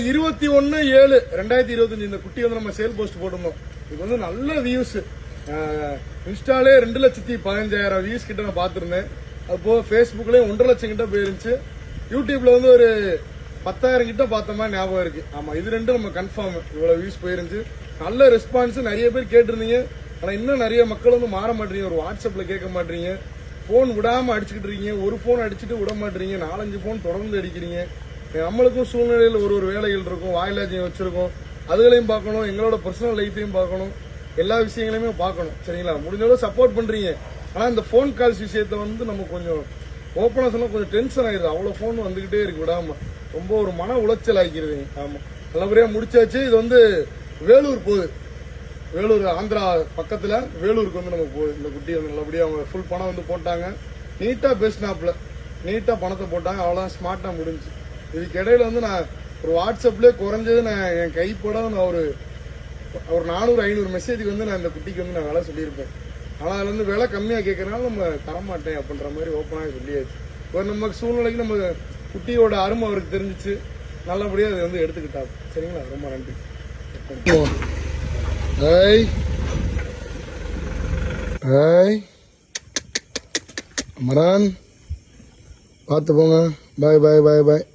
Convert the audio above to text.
21/7/2025 இந்த குட்டி வந்து நம்ம சேல் போஸ்ட் போட்டிருந்தோம். இது வந்து நல்ல வியூஸ். இன்ஸ்டாலே 2,15,000 வியூஸ் கிட்ட நான் பார்த்திருந்தேன். அப்போ ஃபேஸ்புக்லயும் 1.5 லட்சம் கிட்ட போயிருந்துச்சு. யூடியூப்ல வந்து ஒரு 10,000 கிட்ட பார்த்த மாதிரி ஞாபகம் இருக்கு. ஆமா, இது ரெண்டும் நம்ம கன்ஃபார்ம். இவ்வளவு வியூஸ் போயிருந்துச்சு. நல்ல ரெஸ்பான்ஸ். நிறைய பேர் கேட்டிருந்தீங்க. ஆனா இன்னும் நிறைய மக்கள் வந்து மாற மாட்டீங்க. ஒரு வாட்ஸ்அப்ல கேட்க மாட்டீங்க. போன் விடாம அடிச்சுக்கிட்டு இருக்கீங்க. ஒரு போன் அடிச்சுட்டு விட மாட்டீங்க. 4-5 போன் தொடர்ந்து அடிக்கிறீங்க. நம்மளுக்கும் சூழ்நிலையில் ஒரு வேலைகள் இருக்கும். வாயிலாஜியம் வச்சிருக்கோம். அதுகளையும் பார்க்கணும். எங்களோட பர்சனல் லைஃபையும் பார்க்கணும். எல்லா விஷயங்களையுமே பார்க்கணும். சரிங்களா? முடிஞ்சளவு சப்போர்ட் பண்றீங்க. ஆனா இந்த போன் கால்ஸ் விஷயத்த வந்து நம்ம கொஞ்சம் ஓப்பனா சொன்னா கொஞ்சம் டென்ஷன் ஆயிடுது. அவ்வளவு போன் வந்துகிட்டே இருக்கு விடாம. ரொம்ப ஒரு மன உளைச்சல் ஆக்கிடுது. ஆமா, நல்லபடியா முடிச்சாச்சு. இது வந்து வேலூர் போகுது. வேலூர் ஆந்திரா பக்கத்துல வேலூருக்கு வந்து நம்ம போகுது. இந்த குட்டி வந்து நல்லபடியா அவங்க ஃபுல் பணம் வந்து போட்டாங்க. நீட்டா பேசினாப்ல, நீட்டா பணத்தை போட்டாங்க. அவ்வளவுதான், ஸ்மார்ட்டா முடிஞ்சு. இதுக்கு இடையில வந்து நான் ஒரு வாட்ஸ்அப்லேயே குறைஞ்சது நான் என் கைப்பட நான் ஒரு 400-500 மெசேஜுக்கு வந்து நான் இந்த குட்டிக்கு வந்து நான் விலை சொல்லியிருப்பேன். ஆனால் அதில் வந்து விலை கம்மியாக கேட்கறனால நம்ம தரமாட்டேன் அப்படின்ற மாதிரி ஓப்பனாக சொல்லியாச்சு. ஒரு நம்ம சூழ்நிலைக்கு நம்ம குட்டியோட அருமை அவருக்கு தெரிஞ்சிச்சு. நல்லபடியாக அதை வந்து எடுத்துக்கிட்டாரு. சரிங்களா? ரொம்ப நன்றி. அமரான் பார்த்து போங்க. பாய் பாய் பாய் பாய்.